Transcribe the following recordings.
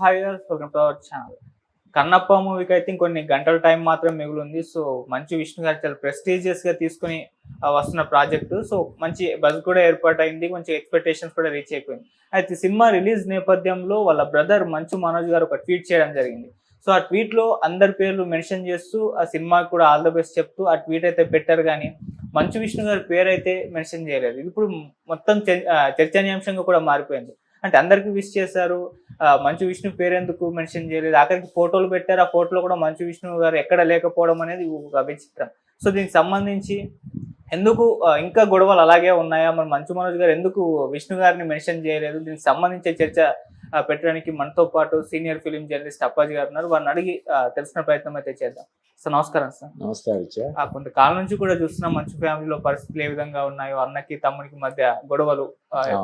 Hi viewers, welcome to our channel. 'Kannappa' మూవీకి అయితే ఇంకొన్ని గంటల టైం మాత్రం మిగిలుంది. సో, మంచు విష్ణు గారు చాలా ప్రెస్టీజియస్‌గా తీసుకొని వస్తున్న ప్రాజెక్టు. సో, మంచి బజ్ కూడా ఏర్పాటయింది. మంచి ఎక్స్‌పెక్టేషన్స్ కూడా రీచ్ అయిపోయింది. అయితే సినిమా రిలీజ్ నేపథ్యంలో వాళ్ళ బ్రదర్ మంచు మనోజ్ గారు ఒక ట్వీట్ చేయడం జరిగింది. సో, ఆ ట్వీట్‌లో అందరి పేర్లు మెన్షన్ చేస్తూ ఆ సినిమాకి కూడా ఆల్ ద బెస్ట్ చెప్తూ ఆ ట్వీట్ అయితే పెట్టారు గానీ, మంచు విష్ణు గారి పేరైతే మెన్షన్ చేయలేదు. ఇది ఇప్పుడు మొత్తం చర్చనీయాంశంగా కూడా మారిపోయింది. అంటే అందరికి విష్ చేశారు. మంచు విష్ణు పేరెందుకు మెన్షన్ చేయలేదు. ఆఖరికి ఫోటోలు పెట్టారు. ఆ ఫోటోలో కూడా మంచు విష్ణు గారు ఎక్కడ లేకపోవడం అనేది ఒక విచిత్రం. సో, దీనికి సంబంధించి ఎందుకు ఇంకా గొడవలు అలాగే ఉన్నాయా? మరి మంచు మనోజ్ గారు ఎందుకు విష్ణు గారిని మెన్షన్ చేయలేదు? దీనికి సంబంధించే చర్చ పెట్టడానికి మనతో పాటు సీనియర్ ఫిల్మ్ జర్నలిస్ట్ అప్పాజీ గారు ఉన్నారు. వారిని అడిగి తెలిసిన ప్రయత్నం అయితే చేద్దాం. సార్ నమస్కారం సార్. నమస్తే ఆదిత్య. కొంతకాలం నుంచి కూడా చూస్తున్నాం మంచు ఫ్యామిలీలో పరిస్థితులు ఏ విధంగా ఉన్నాయో, అన్నకి తమ్మునికి మధ్య గొడవలు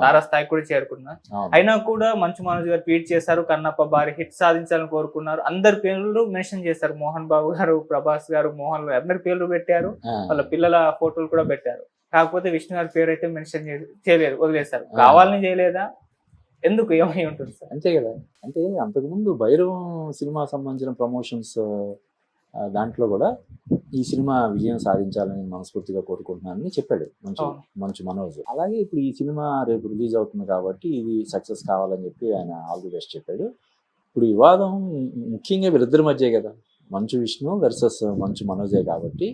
తారాస్థాయికి కూడా చేరుకున్నారు. అయినా కూడా మంచు మనోజ్ గారు ట్వీట్ చేశారు, కన్నప్ప భారీ హిట్ సాధించాలని కోరుకున్నారు. అందరి పేర్లు మెన్షన్ చేశారు. మోహన్ బాబు గారు, ప్రభాస్ గారు, మోహన్ గారు అందరి పేర్లు పెట్టారు. వాళ్ళ పిల్లల ఫోటోలు కూడా పెట్టారు. కాకపోతే విష్ణు గారి పేరు అయితే మెన్షన్ చేయలేదు, వదిలేశారు. కావాలని చేయలేదా? ఎందుకు, ఏమై ఉంటుంది సార్? అంతే కదా. అంటే అంతకుముందు భైరవం సినిమా సంబంధించిన ప్రమోషన్స్ దాంట్లో కూడా ఈ సినిమా విజయం సాధించాలని మనస్ఫూర్తిగా కోరుకుంటున్నానని చెప్పాడు మంచు మనోజ్. అలాగే ఇప్పుడు ఈ సినిమా రేపు రిలీజ్ అవుతుంది కాబట్టి ఇది సక్సెస్ కావాలని చెప్పి ఆయన ఆల్ ది బెస్ట్ చెప్పాడు. ఇప్పుడు వివాదం ముఖ్యంగా వీరిద్దరి మధ్యే కదా, మంచు విష్ణు వర్సెస్ మంచు మనోజే కాబట్టి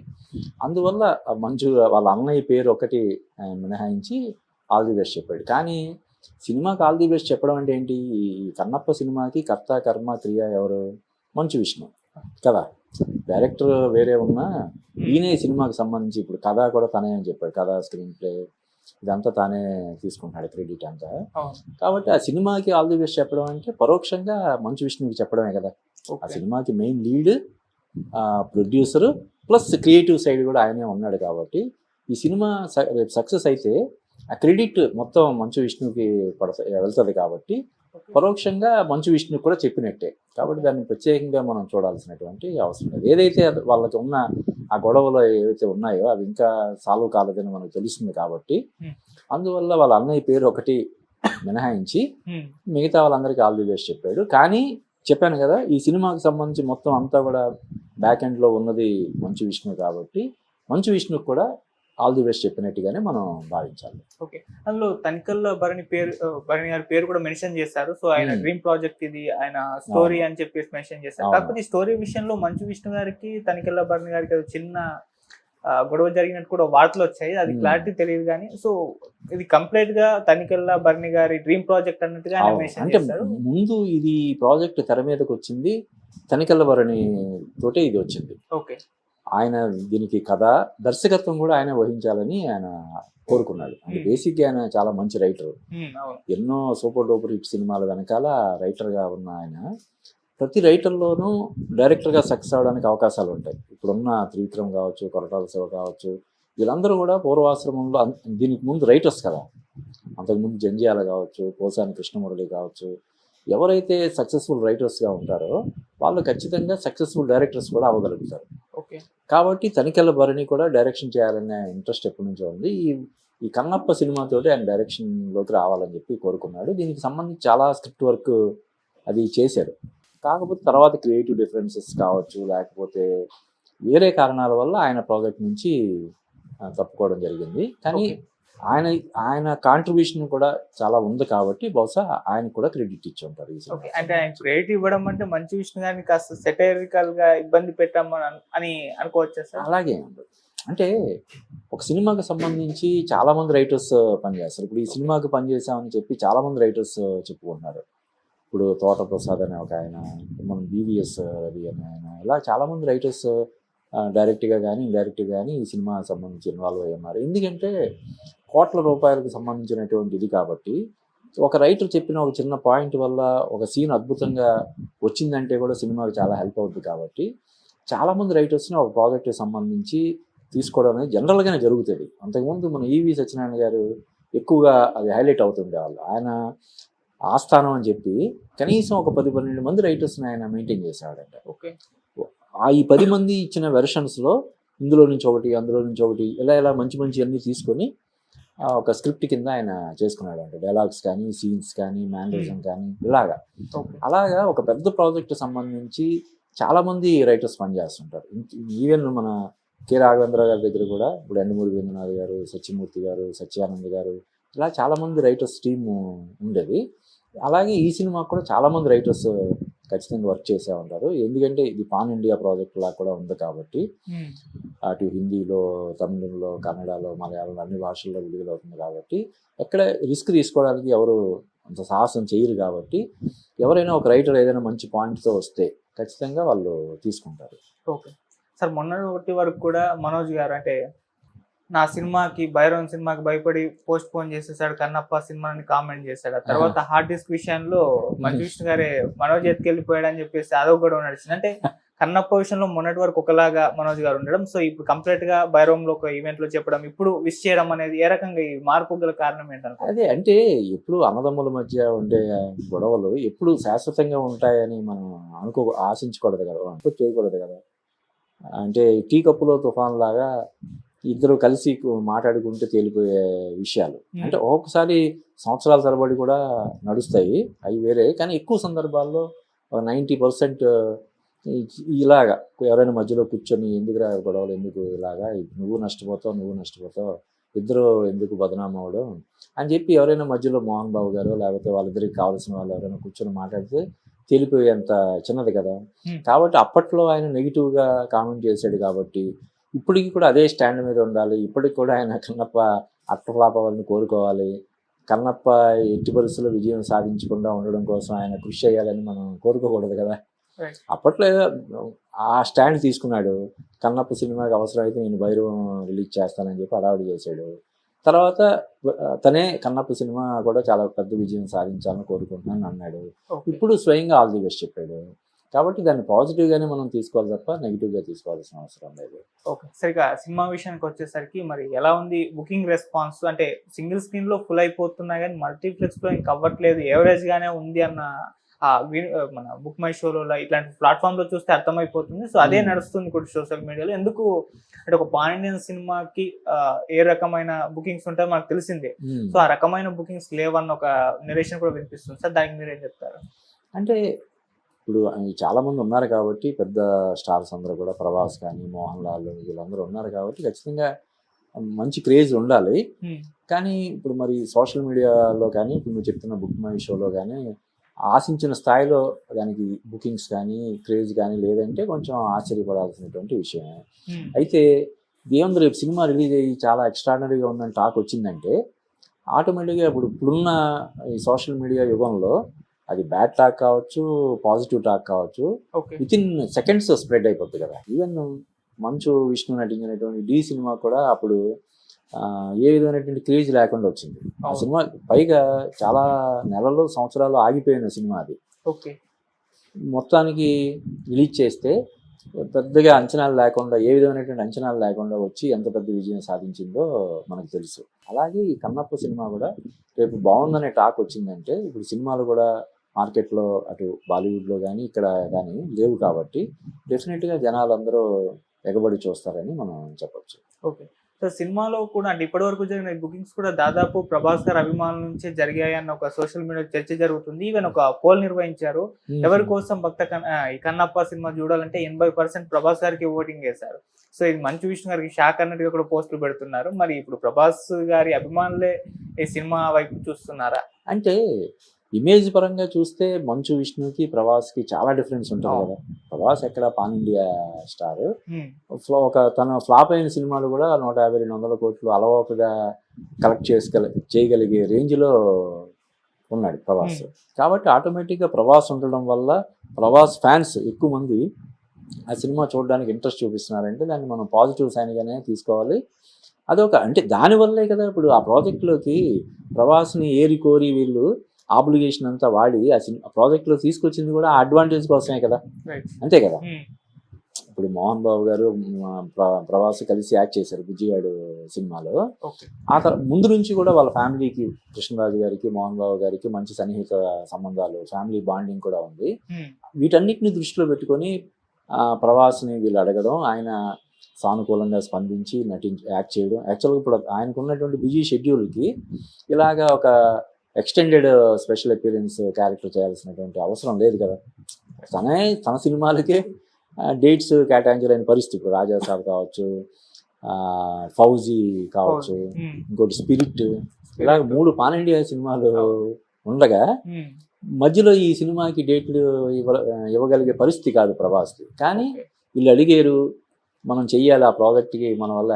అందువల్ల మంచు వాళ్ళ అన్నయ్య పేరు ఒకటి మినహాయించి ఆల్ ది బెస్ట్ చెప్పాడు. కానీ సినిమాకి ఆల్ ది బెస్ట్ చెప్పడం అంటే ఏంటి? ఈ కన్నప్ప సినిమాకి కర్త కర్మ క్రియ ఎవరు? మంచు విష్ణు కదా. డైరెక్టర్ వేరే ఉన్నా ఈయనే సినిమాకి సంబంధించి ఇప్పుడు కథ కూడా తనే అని చెప్పాడు. కథ, స్క్రీన్ ప్లే ఇదంతా తానే తీసుకుంటున్నాడు క్రెడిట్ అంతా. కాబట్టి ఆ సినిమాకి ఆల్ ది బెస్ట్ చెప్పడం అంటే పరోక్షంగా మంచు విష్ణుకి చెప్పడమే కదా. ఆ సినిమాకి main lead, producer plus creative side కూడా ఆయనే ఉన్నాడు. కాబట్టి ఈ సినిమా రేపు సక్సెస్ అయితే ఆ క్రెడిట్ మొత్తం మంచు విష్ణుకి వెళ్తుంది. కాబట్టి పరోక్షంగా మంచు విష్ణు కూడా చెప్పినట్టే. కాబట్టి దాన్ని ప్రత్యేకంగా మనం చూడాల్సినటువంటి అవసరం లేదు. ఏదైతే వాళ్ళకి ఉన్న ఆ గొడవలు ఏవైతే ఉన్నాయో అవి ఇంకా సాల్వ్ కాలేదని మనకు తెలుస్తుంది. కాబట్టి అందువల్ల వాళ్ళ అన్నయ్య పేరు ఒకటి మినహాయించి మిగతా వాళ్ళందరికీ ఆల్ ది బెస్ట్ చెప్పాడు. కానీ చెప్పాను కదా, ఈ సినిమాకి సంబంధించి మొత్తం అంతా కూడా బ్యాక్ ఎండ్లో ఉన్నది మంచు విష్ణు. కాబట్టి మంచు విష్ణుకు కూడా ఆల్ ది బెస్ట్ చెప్పినట్టుగానే మనం భావించాలి. ఓకే, అందులో తనికెళ్ళ భరణి గారి పేరు కూడా మెన్షన్ చేశారు. సో, ఆయన డ్రీమ్ ప్రాజెక్ట్ ఇది, ఆయన స్టోరీ అని చెప్పేసి మెన్షన్ చేశారు. కాకపోతే ఈ స్టోరీ విషయంలో మంచు విష్ణు గారికి తనికెళ్ళ భరణి గారికి చిన్న గొడవ జరిగినట్టు కూడా వార్తలు వచ్చాయి. అది క్లారిటీ తెలియదు కానీ, సో ఇది కంప్లీట్ గా తనికెళ్ళ భరణి గారి డ్రీమ్ ప్రాజెక్ట్ అన్నట్టుగా ఆయన మెన్షన్ చేశారు. ముందు ఇది ప్రాజెక్ట్ తెర మీదకి వచ్చింది తనికెళ్ళ భరణి తోటే ఇది వచ్చింది. ఓకే, ఆయన దీనికి కథ, దర్శకత్వం కూడా ఆయన వహించాలని ఆయన కోరుకున్నాడు. అంటే బేసిక్గా ఆయన చాలా మంచి రైటర్. ఎన్నో సూపర్ డూపర్ హిట్ సినిమాల వెనకాల రైటర్గా ఉన్న ఆయన ప్రతి రైటర్లోనూ డైరెక్టర్గా సక్సెస్ అవడానికి అవకాశాలు ఉంటాయి. ఇప్పుడున్న త్రివిక్రమ్ కావచ్చు, కొరటాల శివ కావచ్చు, వీళ్ళందరూ కూడా పూర్వాశ్రమంలో దీనికి ముందు రైటర్స్ కదా. అంతకుముందు జంధ్యాల కావచ్చు, పోసాని కృష్ణమురళి కావచ్చు, ఎవరైతే సక్సెస్ఫుల్ రైటర్స్గా ఉంటారో వాళ్ళు ఖచ్చితంగా సక్సెస్ఫుల్ డైరెక్టర్స్ కూడా అవ్వగలుగుతారు. కాబట్టి తనికెళ్ళ భరణి కూడా డైరెక్షన్ చేయాలనే ఇంట్రెస్ట్ ఎప్పటి నుంచో ఉంది. ఈ కన్నప్ప సినిమాతోటి ఆయన డైరెక్షన్లోకి రావాలని చెప్పి కోరుకున్నాడు. దీనికి సంబంధించి చాలా స్క్రిప్ట్ వర్క్ అది చేశారు. కాకపోతే తర్వాత క్రియేటివ్ డిఫరెన్సెస్ కావచ్చు, లేకపోతే వేరే కారణాల వల్ల ఆయన ప్రాజెక్ట్ నుంచి తప్పుకోవడం జరిగింది. కానీ ఆయన కాంట్రిబ్యూషన్ కూడా చాలా ఉంది కాబట్టి బహుశా ఆయన కూడా క్రెడిట్ ఇచ్చి ఉంటారు. అంటే ఆయన క్రెడిట్ ఇవ్వడం అంటే మంచు విష్ణు గారిని కాస్త సెటైరికల్ గా ఇబ్బంది పెట్టామని అని అనుకోవచ్చా సార్? అలాగే ఉండదు. అంటే ఒక సినిమాకి సంబంధించి చాలా మంది రైటర్స్ పనిచేస్తారు. ఇప్పుడు ఈ సినిమాకి పనిచేసామని చెప్పి చాలా మంది రైటర్స్ చెప్పుకుంటున్నారు. ఇప్పుడు తోట ప్రసాద్ అనే ఒక ఆయన, మనం బీవీఎస్ రవి అనే ఆయన, ఇలా చాలామంది రైటర్స్ డైరెక్ట్గా కానీ ఇండైరెక్ట్గా కానీ ఈ సినిమా సంబంధించి ఇన్వాల్వ్ అయ్యి ఉన్నారు. ఎందుకంటే కోట్ల రూపాయలకు సంబంధించినటువంటి ఇది. కాబట్టి ఒక రైటర్ చెప్పిన ఒక చిన్న పాయింట్ వల్ల ఒక సీన్ అద్భుతంగా వచ్చిందంటే కూడా సినిమాకి చాలా హెల్ప్ అవుతుంది. కాబట్టి చాలామంది రైటర్స్ని ఒక ప్రాజెక్ట్కి సంబంధించి తీసుకోవడం అనేది జనరల్గానే జరుగుతుంది. అంతకుముందు మన ఈవి సత్యనారాయణ గారు ఎక్కువగా అది హైలైట్ అవుతుండేవాళ్ళు. ఆయన ఆస్థానం అని చెప్పి కనీసం ఒక 10-12 మంది రైటర్స్ని ఆయన మెయింటైన్ చేసేవాడంట. ఈ 10 మంది ఇచ్చిన వెర్షన్స్లో ఇందులో నుంచి ఒకటి, అందులో నుంచి ఒకటి, ఇలా మంచి మంచి అన్నీ తీసుకొని ఒక స్క్రిప్ట్ కింద ఆయన చేసుకున్నాడు అంటే డైలాగ్స్ కానీ సీన్స్ కానీ మేనరిజం కానీ ఇలాగా ఓకే. అలాగా ఒక పెద్ద ప్రాజెక్ట్ సంబంధించి చాలామంది రైటర్స్ పనిచేస్తుంటారు. ఈవెన్ మన కె రాఘవేంద్ర గారి దగ్గర కూడా ఇప్పుడు ఎండమూరి వేణునాథ్ గారు, సత్యమూర్తి గారు, సత్యానంద్ గారు ఇలా చాలామంది రైటర్స్ టీమ్ ఉండేది. అలాగే ఈ సినిమాకు కూడా చాలామంది రైటర్స్ ఖచ్చితంగా వర్క్ చేసే ఉంటారు. ఎందుకంటే ఇది పాన్ ఇండియా ప్రాజెక్ట్ లా కూడా ఉంది కాబట్టి అటు హిందీలో, తమిళంలో, కన్నడలో, మలయాళంలో అన్ని భాషల్లో విడుదలవుతుంది కాబట్టి ఎక్కడ రిస్క్ తీసుకోవడానికి ఎవరు అంత సాహసం చేయరు కాబట్టి ఎవరైనా ఒక రైటర్ ఏదైనా మంచి పాయింట్తో వస్తే ఖచ్చితంగా వాళ్ళు తీసుకుంటారు. ఓకే సార్, మొన్నటి వరకు కూడా మనోజ్ గారు అంటే నా సినిమాకి భైరవన్ సినిమాకి భయపడి పోస్ట్ పోన్ చేసేసాడు కన్నప్ప సినిమాని కామెంట్ చేశాడు. ఆ తర్వాత హార్డ్ డిస్క్ విషయంలో మంచు విష్ణు గారే మనోజ్ ఎత్తుకెళ్ళిపోయాడు అని చెప్పేసి అదొక గొడవ నడిచింది. అంటే కన్నప్ప విషయంలో మొన్నటి వరకు ఒకలాగా మనోజ్ గారు ఉండడం, సో ఇప్పుడు కంప్లీట్ గా భైరవంలో ఒక ఈవెంట్ లో చెప్పడం, ఇప్పుడు విష్ చేయడం అనేది ఏ రకంగా ఈ మార్పు గల కారణం ఏంటంటే? అదే అంటే ఎప్పుడు అన్నదమ్ముల మధ్య ఉండే గొడవలు ఎప్పుడు శాశ్వతంగా ఉంటాయని మనం ఆశించకూడదు కదా, చేయకూడదు కదా. అంటే టీ కప్పులో తుఫాన్ లాగా ఇద్దరు కలిసి మాట్లాడుకుంటే తేలిపోయే విషయాలు అంటే ఒక్కొక్కసారి సంవత్సరాల తరబడి కూడా నడుస్తాయి, అవి వేరే. కానీ ఎక్కువ సందర్భాల్లో 90% ఇలాగా ఎవరైనా మధ్యలో కూర్చొని ఎందుకురా గొడవలు, ఎందుకు ఇలాగా, నువ్వు నష్టపోతావు, ఇద్దరు ఎందుకు బదనాం అవ్వడం అని చెప్పి ఎవరైనా మధ్యలో మోహన్ బాబు గారు లేకపోతే వాళ్ళిద్దరికి కావాల్సిన వాళ్ళు ఎవరైనా కూర్చొని మాట్లాడితే తేలిపోయేంత చిన్నది కదా. కాబట్టి అప్పట్లో ఆయన నెగిటివ్గా కామెంట్ చేశాడు కాబట్టి ఇప్పటికి కూడా అదే స్టాండ్ మీద ఉండాలి. ఇప్పటికి కూడా ఆయన కన్నప్ప అట్టఫ్లాప్ అవ్వాలని కోరుకోవాలి. కన్నప్ప ఎట్టి పరిస్థితుల్లో విజయం సాధించకుండా ఉండడం కోసం ఆయన కృషి చేయాలని మనం కోరుకోకూడదు కదా. అప్పట్లో ఆ స్టాండ్ తీసుకున్నాడు. కన్నప్ప సినిమాకి అవసరమైతే నేను భైరవం రిలీజ్ చేస్తానని చెప్పి అడావిడి చేశాడు. తర్వాత తనే కన్నప్ప సినిమా కూడా చాలా పెద్ద విజయం సాధించాలని కోరుకుంటున్నాను అన్నాడు. ఇప్పుడు స్వయంగా ఆల్ ది బెస్ట్ చెప్పాడు. కాబట్టి దాన్ని పాజిటివ్గానే మనం తీసుకోవాలి తప్ప నెగిటివ్గా తీసుకోవాల్సిన అవసరం లేదు. ఓకే, సరిగా సినిమా విషయానికి వచ్చేసరికి మరి ఎలా ఉంది బుకింగ్ రెస్పాన్స్? అంటే సింగిల్ స్క్రీన్లో ఫుల్ అయిపోతున్నాయి కానీ మల్టీప్లెక్స్లో ఇంకా అవ్వట్లేదు, యావరేజ్గానే ఉంది అన్న మన బుక్ మై షోలో ఇట్లాంటి ప్లాట్ఫామ్లో చూస్తే అర్థమైపోతుంది. సో అదే నడుస్తుంది కూడా సోషల్ మీడియాలో. ఎందుకు అంటే ఒక పాన్ ఇండియన్ సినిమాకి ఏ రకమైన బుకింగ్స్ ఉంటాయో మనకు తెలిసిందే. సో ఆ రకమైన బుకింగ్స్ లేవన్న ఒక నిరేషన్ కూడా వినిపిస్తుంది సార్, దానికి మీరు ఏం చెప్తారు? అంటే ఇప్పుడు చాలామంది ఉన్నారు కాబట్టి పెద్ద స్టార్స్ అందరూ కూడా, ప్రభాస్ కానీ మోహన్ లాల్ వీళ్ళందరూ ఉన్నారు కాబట్టి ఖచ్చితంగా మంచి క్రేజ్ ఉండాలి. కానీ ఇప్పుడు మరి సోషల్ మీడియాలో కానీ ఇప్పుడు నువ్వు చెప్తున్న బుక్ మై షోలో కానీ ఆశించిన స్థాయిలో దానికి బుకింగ్స్ కానీ క్రేజ్ కానీ లేదంటే కొంచెం ఆశ్చర్యపడాల్సినటువంటి విషయమే. అయితే దేవుంది రేపు సినిమా రిలీజ్ అయ్యి చాలా ఎక్స్ట్రాడినరీగా ఉందని టాక్ వచ్చిందంటే ఆటోమేటిక్గా ఇప్పుడున్న ఈ సోషల్ మీడియా యుగంలో అది బ్యాడ్ టాక్ కావచ్చు, పాజిటివ్ టాక్ కావచ్చు, విత్ ఇన్ సెకండ్స్ స్ప్రెడ్ అయిపోతుంది కదా. ఈవెన్ మంచు విష్ణు నటించినటువంటి డి సినిమా కూడా అప్పుడు ఏ విధమైనటువంటి క్రేజ్ లేకుండా వచ్చింది. ఆ సినిమా పైగా చాలా నెలలు సంవత్సరాలు ఆగిపోయిన సినిమా అది. మొత్తానికి రిలీజ్ చేస్తే పెద్దగా అంచనాలు లేకుండా, ఏ విధమైనటువంటి అంచనాలు లేకుండా వచ్చి ఎంత పెద్ద విజయం సాధించిందో మనకు తెలుసు. అలాగే ఈ కన్నప్ప సినిమా కూడా రేపు బాగుందనే టాక్ వచ్చిందంటే ఇప్పుడు సినిమాలు కూడా మార్కెట్లో అటు బాలీవుడ్లో కానీ ఇక్కడ కానీ లేవు కాబట్టి డెఫినెట్గా జనాలు అందరూ ఎగబడి చూస్తారని మనం చెప్పచ్చు. ఓకే, సో సినిమాలో కూడా అంటే ఇప్పటివరకు జరిగిన బుకింగ్స్ కూడా దాదాపు ప్రభాస్ గారి అభిమానుల నుంచే జరిగాయన్న ఒక సోషల్ మీడియా చర్చ జరుగుతుంది. ఈవెన్ ఒక పోల్ నిర్వహించారు, ఎవరి కోసం ఈ కన్నప్ప సినిమా చూడాలంటే 80% ప్రభాస్ గారికి ఓటింగ్ వేశారు. సో ఇది మంచు విష్ణు గారికి షాక్ అన్నట్టుగా కూడా పోస్టులు పెడుతున్నారు. మరి ఇప్పుడు ప్రభాస్ గారి అభిమానులే ఈ సినిమా వైపు చూస్తున్నారా? అంటే ఇమేజ్ పరంగా చూస్తే మంచు విష్ణుకి ప్రభాస్కి చాలా డిఫరెన్స్ ఉంటుంది కదా. ప్రభాస్ ఎక్కడ పాన్ ఇండియా స్టార్, తన ఫ్లాప్ అయిన సినిమాలు కూడా 150-200 కోట్లు అలవోకగా కలెక్ట్ చేయగలిగే రేంజ్లో ఉన్నాడు ప్రభాస్. కాబట్టి ఆటోమేటిక్గా ప్రభాస్ ఉండడం వల్ల ప్రభాస్ ఫ్యాన్స్ ఎక్కువ మంది ఆ సినిమా చూడడానికి ఇంట్రెస్ట్ చూపిస్తున్నారంటే దాన్ని మనం పాజిటివ్ సైన్గానే తీసుకోవాలి. అదొక అంటే దానివల్లే కదా ఇప్పుడు ఆ ప్రాజెక్టులోకి ప్రభాస్ని ఏరి కోరి వీళ్ళు ఆబ్లిగేషన్ అంతా వాడి ఆ ప్రాజెక్ట్లో తీసుకొచ్చింది కూడా అడ్వాంటేజ్ కోసమే కదా, అంతే కదా. ఇప్పుడు మోహన్ బాబు గారు ప్రభాస్ కలిసి యాక్ట్ చేశారు బుజ్జిగాడు సినిమాలో. ఆ ముందు నుంచి కూడా వాళ్ళ ఫ్యామిలీకి, కృష్ణరాజు గారికి మోహన్ బాబు గారికి మంచి సన్నిహిత సంబంధాలు, ఫ్యామిలీ బాండింగ్ కూడా ఉంది. వీటన్నిటిని దృష్టిలో పెట్టుకొని ప్రభాస్ని వీళ్ళు అడగడం, ఆయన సానుకూలంగా స్పందించి యాక్ట్ చేయడం. యాక్చువల్గా ఇప్పుడు ఆయనకు ఉన్నటువంటి బిజీ షెడ్యూల్కి ఇలాగా ఒక ఎక్స్టెండెడ్ స్పెషల్ అపియరెన్స్ క్యారెక్టర్ చేయాల్సినటువంటి అవసరం లేదు కదా. తన సినిమాలకే డేట్స్ కేటాయించలేని పరిస్థితి. ఇప్పుడు రాజాసాబ్ కావచ్చు, ఫౌజీ కావచ్చు, ఇంకోటి స్పిరిట్, ఇలా 3 పాన్ ఇండియా సినిమాలు ఉండగా మధ్యలో ఈ సినిమాకి డేట్లు ఇవ్వగలిగే పరిస్థితి కాదు ప్రభాస్కి. కానీ వీళ్ళు అడిగారు, మనం చెయ్యాలి, ఆ ప్రాజెక్ట్కి మన వల్ల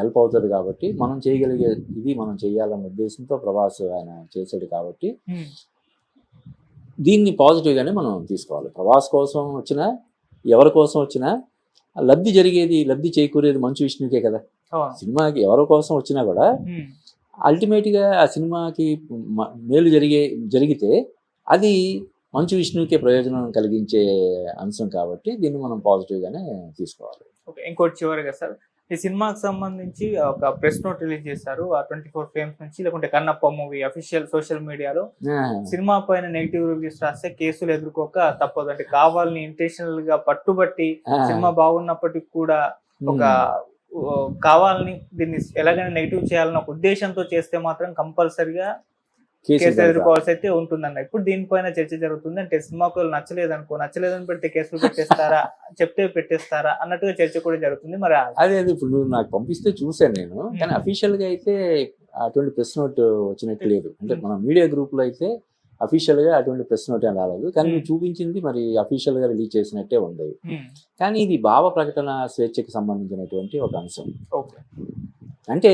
హెల్ప్ అవుతుంది కాబట్టి మనం చేయగలిగే ఇది మనం చెయ్యాలన్న ఉద్దేశంతో ప్రభాస్ ఆయన చేశాడు కాబట్టి దీన్ని పాజిటివ్గానే మనం తీసుకోవాలి. ప్రభాస్ కోసం వచ్చినా ఎవరి కోసం వచ్చినా లబ్ధి చేకూరేది మంచు విష్ణుకే కదా. సినిమాకి ఎవరి కోసం వచ్చినా కూడా అల్టిమేట్గా ఆ సినిమాకి మేలు జరిగితే అది మంచు విష్ణుకే ప్రయోజనం కలిగించే అంశం కాబట్టి దీన్ని మనం పాజిటివ్గానే తీసుకోవాలి. ఓకే, ఇంకోటి చివరిగా సార్, ఈ సినిమాకి సంబంధించి ఒక ప్రెస్ నోట్ రిలీజ్ చేశారు. ఆ 24 ఫ్రేమ్స్ నుంచి, లేకుంటే కన్నప్ప మూవీ అఫీషియల్ సోషల్ మీడియాలో సినిమా పైన నెగిటివ్ రివ్యూస్ రాస్తే కేసులు ఎదుర్కోక తప్పదు, అంటే కావాలని ఇంటెన్షనల్ గా పట్టుబట్టి సినిమా బాగున్నప్పటికీ కూడా ఒక కావాలని దీన్ని ఎలాగైనా నెగిటివ్ చేయాలన్న ఒక ఉద్దేశంతో చేస్తే మాత్రం కంపల్సరిగా కేసు ఎదుర్కోవాల్సి అయితే ఉంటుందన్న. ఇప్పుడు దీనిపైన చర్చ జరుగుతుంది. అంటే సినిమాకు నచ్చలేదని పెడితే కేసులు పెట్టేస్తారా, చెప్తే పెట్టేస్తారా అన్నట్టుగా చర్చ కూడా జరుగుతుంది. మరి అదే ఇప్పుడు నువ్వు నాకు పంపిస్తే చూశాను నేను, కానీ అఫీషియల్ గా అయితే అటువంటి ప్రెస్ నోట్ వచ్చినట్టు లేదు. అంటే మన మీడియా గ్రూప్ లో అయితే అఫీషియల్ గా అటువంటి ప్రెస్ నోట్ ఏం రాలేదు, కానీ నువ్వు చూపించింది మరి అఫీషియల్ గా రిలీజ్ చేసినట్టే ఉంది. కానీ ఇది భావ ప్రకటన స్వేచ్ఛకి సంబంధించినటువంటి ఒక అంశం. అంటే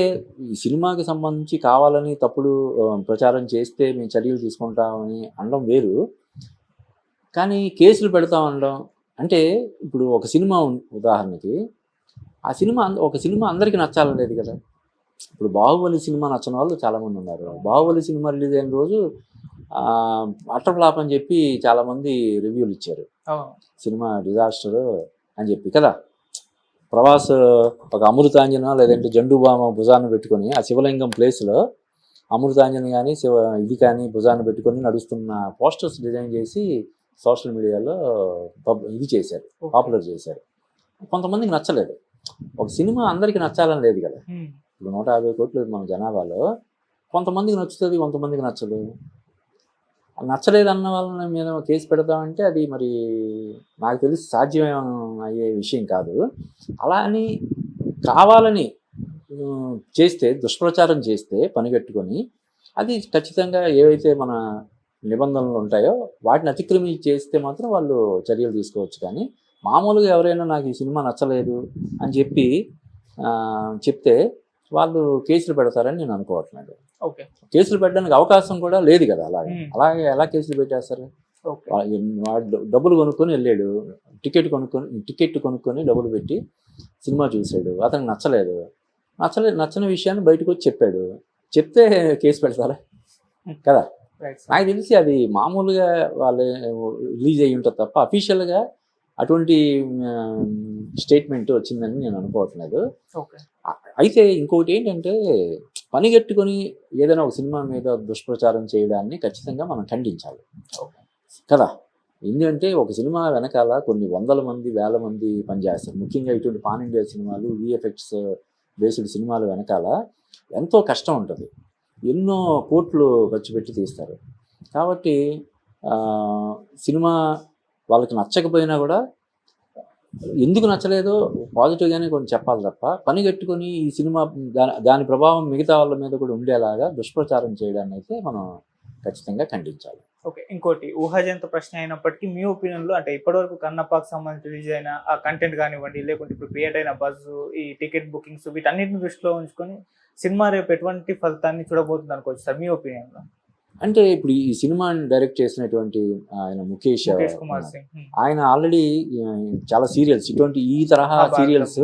ఈ సినిమాకి సంబంధించి కావాలని తప్పుడు ప్రచారం చేస్తే మేము చర్యలు తీసుకుంటామని అనడం వేరు, కానీ కేసులు పెడతామనడం అంటే ఇప్పుడు ఒక సినిమా ఉదాహరణకి ఒక సినిమా అందరికీ నచ్చాలని లేదు కదా. ఇప్పుడు బాహుబలి సినిమా నచ్చని వాళ్ళు చాలామంది ఉన్నారు. బాహుబలి సినిమా రిలీజ్ అయిన రోజు అటర్ ఫ్లాప్ అని చెప్పి చాలామంది రివ్యూలు ఇచ్చారు, సినిమా డిజాస్టర్ అని చెప్పి కదా. ప్రభాస్ ఒక అమృతాంజన లేదంటే జండుబామ భుజాన్ని పెట్టుకొని ఆ శివలింగం ప్లేస్లో అమృతాంజన కానీ ఇది కానీ భుజాన్ని పెట్టుకొని నడుస్తున్న పోస్టర్స్ డిజైన్ చేసి సోషల్ మీడియాలో ఇది చేశారు, పాపులర్ చేశారు. కొంతమందికి నచ్చలేదు. ఒక సినిమా అందరికీ నచ్చాలని లేదు కదా. ఇప్పుడు 150 కోట్లు మన జనాభాలో కొంతమందికి నచ్చుతుంది, కొంతమందికి నచ్చదు. నచ్చలేదు అన్న వాళ్ళ మీద కేసు పెడతామంటే అది మరి నాకు తెలిసి సాధ్యం అయ్యే విషయం కాదు. అలా అని కావాలని చేస్తే, దుష్ప్రచారం చేస్తే పనిగట్టుకొని అది ఖచ్చితంగా ఏవైతే మన నిబంధనలు ఉంటాయో వాటిని అతిక్రమించి చేస్తే మాత్రం వాళ్ళు చర్యలు తీసుకోవచ్చు. కానీ మామూలుగా ఎవరైనా నాకు ఈ సినిమా నచ్చలేదు అని చెప్తే వాళ్ళు కేసులు పెడతారని నేను అనుకోవట్లేదు. కేసులు పెట్టడానికి అవకాశం కూడా లేదు కదా. అలాగే ఎలా కేసులు పెట్టేస్తారు? డబ్బులు కొనుక్కొని వెళ్ళాడు, టికెట్ కొనుక్కొని డబ్బులు పెట్టి సినిమా చూశాడు, అతనికి నచ్చని విషయాన్ని బయటకు వచ్చి చెప్తే కేసు పెడతారా కదా. నాకు తెలిసి అది మామూలుగా వాళ్ళు రిలీజ్ అయ్యి ఉంటుంది తప్ప అఫీషియల్గా అటువంటి స్టేట్మెంట్ వచ్చిందని నేను అనుకోవట్లేదు. అయితే ఇంకొకటి ఏంటంటే పనిగట్టుకొని ఏదైనా ఒక సినిమా మీద దుష్ప్రచారం చేయడాన్ని ఖచ్చితంగా మనం ఖండించాలి కదా. ఎందుకంటే ఒక సినిమా వెనకాల కొన్ని వందల మంది, వేల మంది పనిచేస్తారు. ముఖ్యంగా ఇటువంటి పాన్ ఇండియా సినిమాలు, విఎఫ్ఎక్స్ బేస్డ్ సినిమాలు వెనకాల ఎంతో కష్టం ఉంటుంది. ఎన్నో కోట్లు ఖర్చు పెట్టి తీస్తారు. కాబట్టి సినిమా వాళ్ళకి నచ్చకపోయినా కూడా ఎందుకు నచ్చలేదో పాజిటివ్గానే కొంచెం చెప్పాలి తప్ప పని కట్టుకొని ఈ సినిమా దాని ప్రభావం మిగతా వాళ్ళ మీద కూడా ఉండేలాగా దుష్ప్రచారం చేయడాన్ని అయితే మనం ఖచ్చితంగా ఖండించాలి. ఓకే, ఇంకోటి ఊహాజనిత ప్రశ్న అయినప్పటికీ మీ ఒపీనియన్లో, అంటే ఇప్పటివరకు కన్నప్పకి సంబంధించి రిలీజ్ అయిన ఆ కంటెంట్ కానివ్వండి, లేకుంటే ఇప్పుడు క్రియేట్ అయిన బజ్, ఈ టికెట్ బుకింగ్స్, వీటన్నిటిని దృష్టిలో ఉంచుకొని సినిమా రేపు ఎటువంటి ఫలితాన్ని చూడబోతుంది అనుకోవచ్చు సార్ మీ ఒపీనియన్లో? అంటే ఇప్పుడు ఈ సినిమాని డైరెక్ట్ చేసినటువంటి ఆయన ముఖేష్ కుమార్ సింగ్, ఆయన ఆల్రెడీ చాలా సీరియల్స్, ఈ తరహా సీరియల్స్